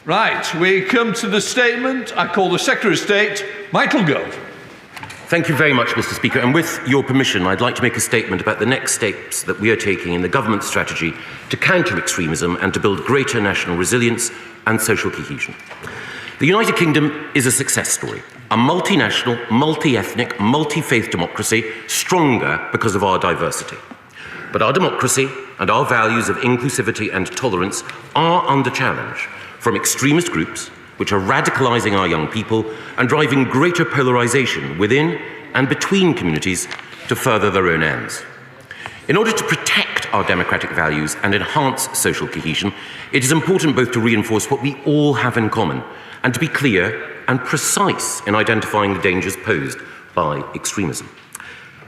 Right, we come to the statement. I call the Secretary of State, Michael Gove. Thank you very much, Mr. Speaker. And with your permission, I'd like to make a statement about the next steps that we are taking in the government's strategy to counter extremism and to build greater national resilience and social cohesion. The United Kingdom is a success story, a multinational, multi-ethnic, multi-faith democracy, stronger because of our diversity. But our democracy and our values of inclusivity and tolerance are under challenge from extremist groups which are radicalising our young people and driving greater polarisation within and between communities to further their own ends. In order to protect our democratic values and enhance social cohesion, it is important both to reinforce what we all have in common and to be clear and precise in identifying the dangers posed by extremism.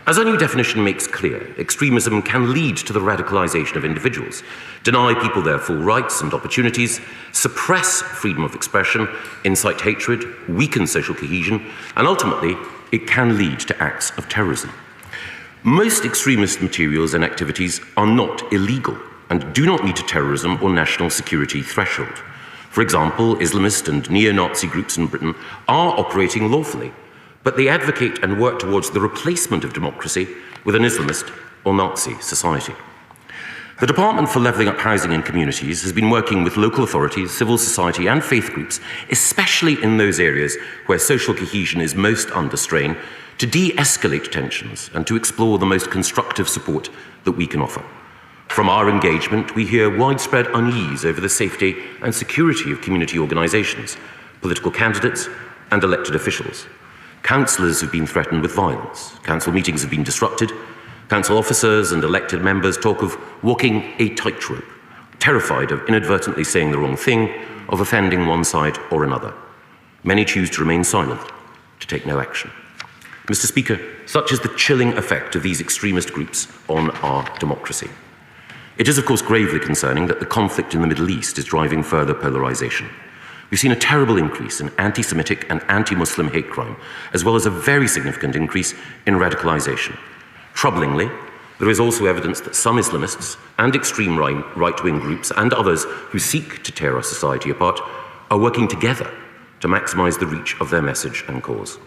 As our new definition makes clear, extremism can lead to the radicalisation of individuals, deny people their full rights and opportunities, suppress freedom of expression, incite hatred, weaken social cohesion, and ultimately, it can lead to acts of terrorism. Most extremist materials and activities are not illegal and do not meet a terrorism or national security threshold. For example, Islamist and neo-Nazi groups in Britain are operating lawfully, but they advocate and work towards the replacement of democracy with an Islamist or Nazi society. The Department for Levelling Up Housing in Communities has been working with local authorities, civil society and faith groups, especially in those areas where social cohesion is most under strain, to de-escalate tensions and to explore the most constructive support that we can offer. From our engagement, we hear widespread unease over the safety and security of community organisations, political candidates and elected officials. Councillors have been threatened with violence. Council meetings have been disrupted. Council officers and elected members talk of walking a tightrope, terrified of inadvertently saying the wrong thing, of offending one side or another. Many choose to remain silent, to take no action. Mr. Speaker, such is the chilling effect of these extremist groups on our democracy. It is, of course, gravely concerning that the conflict in the Middle East is driving further polarisation. We've seen a terrible increase in anti-Semitic and anti-Muslim hate crime, as well as a very significant increase in radicalisation. Troublingly, there is also evidence that some Islamists and extreme right-wing groups and others who seek to tear our society apart are working together to maximise the reach of their message and cause.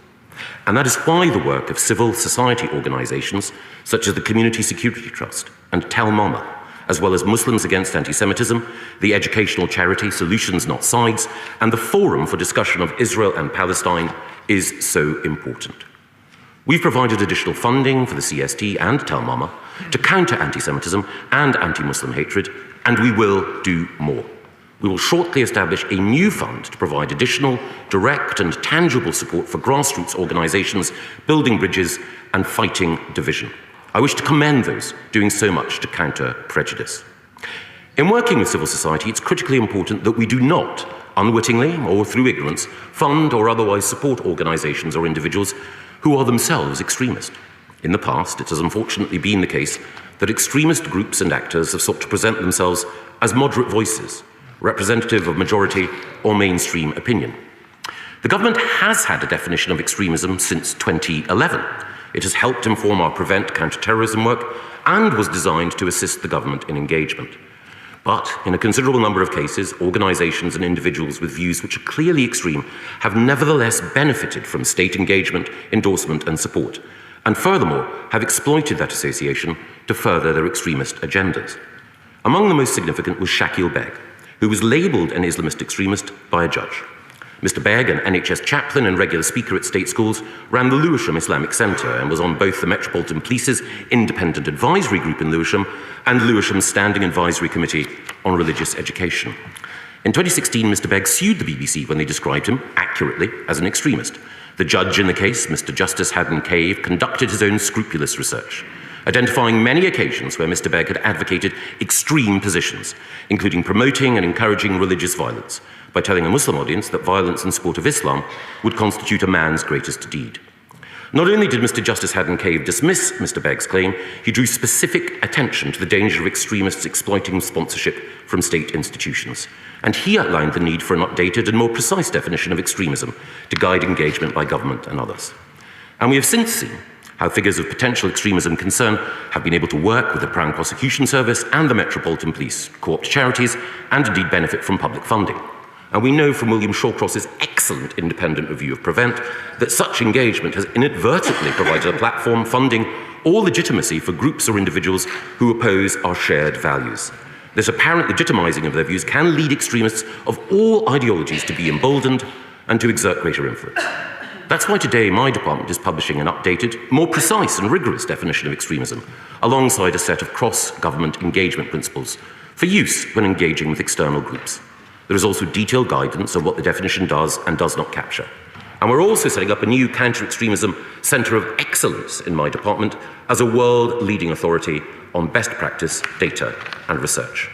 And that is why the work of civil society organisations such as the Community Security Trust and Tel Mama, as well as Muslims Against Anti-Semitism, the educational charity Solutions Not Sides, and the Forum for Discussion of Israel and Palestine is so important. We've provided additional funding for the CST and Tel Mama to counter anti-Semitism and anti-Muslim hatred, and we will do more. We will shortly establish a new fund to provide additional, direct and tangible support for grassroots organisations building bridges and fighting division. I wish to commend those doing so much to counter prejudice. In working with civil society, it's critically important that we do not, unwittingly or through ignorance, fund or otherwise support organisations or individuals who are themselves extremist. In the past, it has unfortunately been the case that extremist groups and actors have sought to present themselves as moderate voices, representative of majority or mainstream opinion. The government has had a definition of extremism since 2011. It has helped inform our prevent counter-terrorism work and was designed to assist the government in engagement. But in a considerable number of cases, organisations and individuals with views which are clearly extreme have nevertheless benefited from state engagement, endorsement and support, and furthermore have exploited that association to further their extremist agendas. Among the most significant was Shakil Beg, who was labelled an Islamist extremist by a judge. Mr. Beg, an NHS chaplain and regular speaker at state schools, ran the Lewisham Islamic Centre and was on both the Metropolitan Police's Independent Advisory Group in Lewisham and Lewisham's Standing Advisory Committee on Religious Education. In 2016, Mr. Beg sued the BBC when they described him, accurately, as an extremist. The judge in the case, Mr. Justice Haddon Cave, conducted his own scrupulous research, identifying many occasions where Mr. Beg had advocated extreme positions, including promoting and encouraging religious violence, by telling a Muslim audience that violence in support of Islam would constitute a man's greatest deed. Not only did Mr. Justice Haddon Cave dismiss Mr. Begg's claim, he drew specific attention to the danger of extremists exploiting sponsorship from state institutions. And he outlined the need for an updated and more precise definition of extremism to guide engagement by government and others. And we have since seen how figures of potential extremism concern have been able to work with the Crown Prosecution Service and the Metropolitan Police, co-opt charities, and indeed benefit from public funding. And we know from William Shawcross's excellent independent review of Prevent that such engagement has inadvertently provided a platform funding all legitimacy for groups or individuals who oppose our shared values. This apparent legitimizing of their views can lead extremists of all ideologies to be emboldened and to exert greater influence. That's why today my department is publishing an updated, more precise and rigorous definition of extremism, alongside a set of cross-government engagement principles for use when engaging with external groups. There is also detailed guidance on what the definition does and does not capture. And we're also setting up a new counter-extremism centre of excellence in my department as a world-leading authority on best practice, data and research.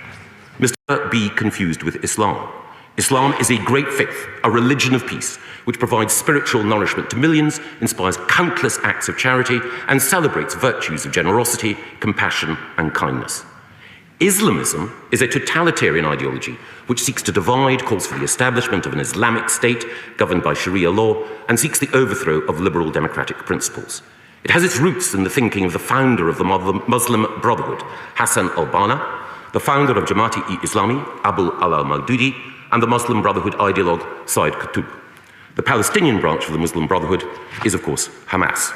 Mr. Be confused with Islam. Islam is a great faith, a religion of peace, which provides spiritual nourishment to millions, inspires countless acts of charity, and celebrates virtues of generosity, compassion, and kindness. Islamism is a totalitarian ideology which seeks to divide, calls for the establishment of an Islamic state governed by Sharia law, and seeks the overthrow of liberal democratic principles. It has its roots in the thinking of the founder of the Muslim Brotherhood, Hassan al-Banna, the founder of Jamaat-e-Islami, Abu al-Maududi, and the Muslim Brotherhood ideologue, Said Qutb. The Palestinian branch of the Muslim Brotherhood is, of course, Hamas.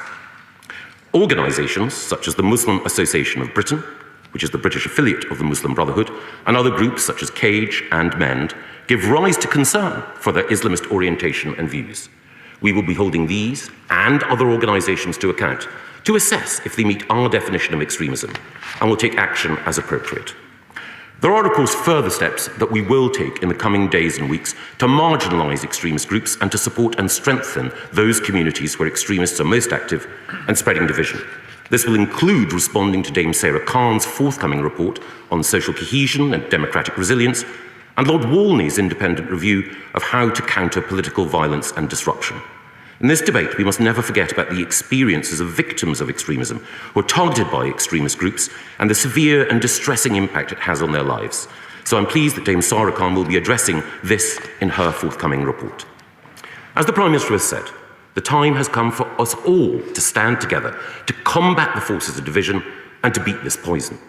Organisations such as the Muslim Association of Britain, which is the British affiliate of the Muslim Brotherhood, and other groups such as Cage and MEND, give rise to concern for their Islamist orientation and views. We will be holding these and other organisations to account to assess if they meet our definition of extremism, and will take action as appropriate. There are, of course, further steps that we will take in the coming days and weeks to marginalise extremist groups and to support and strengthen those communities where extremists are most active and spreading division. This will include responding to Dame Sarah Khan's forthcoming report on social cohesion and democratic resilience, and Lord Walney's independent review of how to counter political violence and disruption. In this debate, we must never forget about the experiences of victims of extremism who are targeted by extremist groups and the severe and distressing impact it has on their lives. So I'm pleased that Dame Sarah Khan will be addressing this in her forthcoming report. As the Prime Minister has said, the time has come for us all to stand together to combat the forces of division and to beat this poison.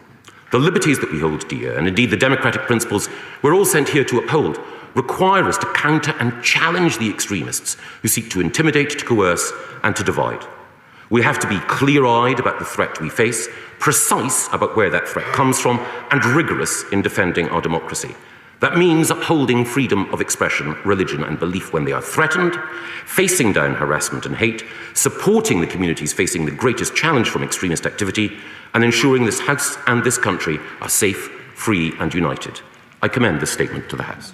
The liberties that we hold dear, and indeed the democratic principles we're all sent here to uphold, require us to counter and challenge the extremists who seek to intimidate, to coerce, and to divide. We have to be clear-eyed about the threat we face, precise about where that threat comes from, and rigorous in defending our democracy. That means upholding freedom of expression, religion, and belief when they are threatened, facing down harassment and hate, supporting the communities facing the greatest challenge from extremist activity, and ensuring this House and this country are safe, free, and united. I commend this statement to the House.